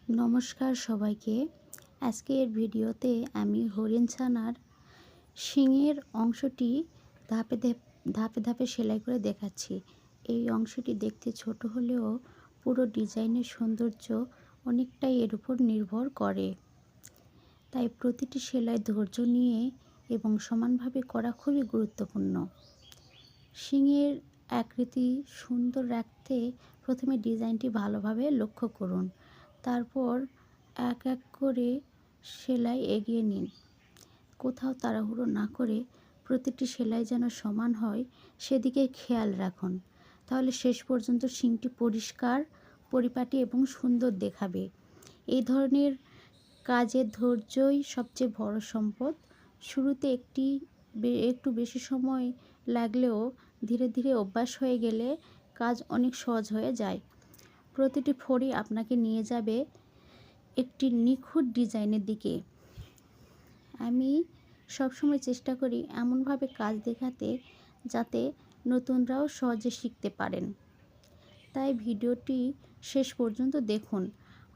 নমস্কার সবাইকে। আজকের ভিডিওতে আমি হরিণ ছানার শিংয়ের অংশটি ধাপে ধাপে ধাপে সেলাই করে দেখাচ্ছি। এই অংশটি দেখতে ছোট হলেও পুরো ডিজাইনের সৌন্দর্য অনেকটাই এর উপর নির্ভর করে। তাই প্রতিটি সেলাই ধৈর্য নিয়ে এবং সমানভাবে করা খুবই গুরুত্বপূর্ণ। শিংয়ের আকৃতি সুন্দর রাখতে প্রথমে ডিজাইনটি ভালোভাবে লক্ষ্য করুন। তারপর এক এক করে সেলাই এগিয়ে নিন। কোথাও তাড়াহুড়ো না করে প্রতিটি সেলাই যেন সমান হয় সেদিকে খেয়াল রাখুন। তাহলে শেষ পর্যন্ত শিংটি পরিষ্কার, পরিপাটি এবং সুন্দর দেখাবে। এই ধরনের কাজে ধৈর্যই সবচেয়ে বড় সম্পদ। শুরুতে একটু বেশি সময় লাগলেও ধীরে ধীরে অভ্যাস হয়ে গেলে কাজ অনেক সহজ হয়ে যায়। প্রতিটি ফড়ি আপনাকে নিয়ে যাবে একটি নিখুঁত ডিজাইনের দিকে। আমি সবসময় চেষ্টা করি এমনভাবে কাজ দেখাতে যাতে নতুনরাও সহজে শিখতে পারেন। তাই ভিডিওটি শেষ পর্যন্ত দেখুন।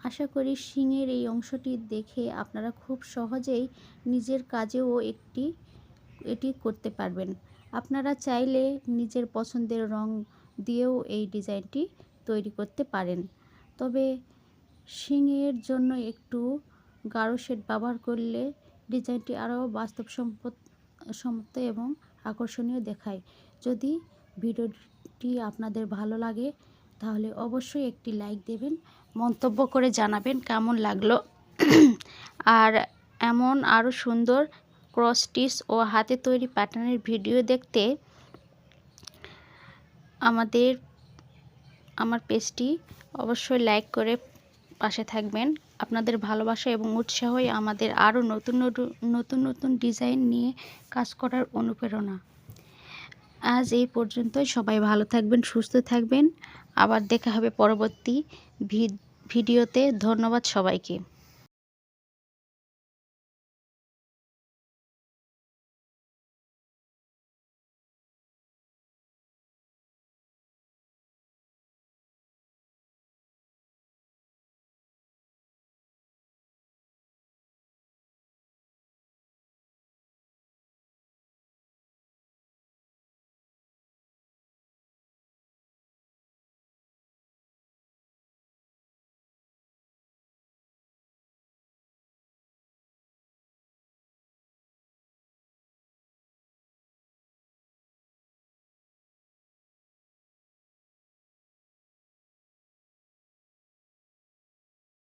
আশা করি শিংয়ের এই অংশটি দেখে আপনারা খুব সহজেই নিজের কাজেও এটি করতে পারবেন। আপনারা চাইলে নিজের পছন্দের রং দিয়েও এই ডিজাইনটি তৈরি করতে পারেন। তবে শিংয়ের জন্য একটু গাঢ় শেড ব্যবহার করলে ডিজাইনটি আরও বাস্তবসম্মত এবং আকর্ষণীয় দেখায়। যদি ভিডিওটি আপনাদের ভালো লাগে তাহলে অবশ্যই একটি লাইক দেবেন, মন্তব্য করে জানাবেন কেমন লাগলো। আর এমন আরও সুন্দর ক্রস স্টিচ ও হাতে তৈরি প্যাটার্নের ভিডিও দেখতে আমার পেজটি অবশ্যই লাইক করে পাশে থাকবেন। আপনাদের ভালোবাসা এবং উৎসাহই আমাদের আরও নতুন নতুন ডিজাইন নিয়ে কাজ করার অনুপ্রেরণা। আজ এই পর্যন্তই। সবাই ভালো থাকবেন, সুস্থ থাকবেন। আবার দেখা হবে পরবর্তী ভিডিওতে। ধন্যবাদ সবাইকে।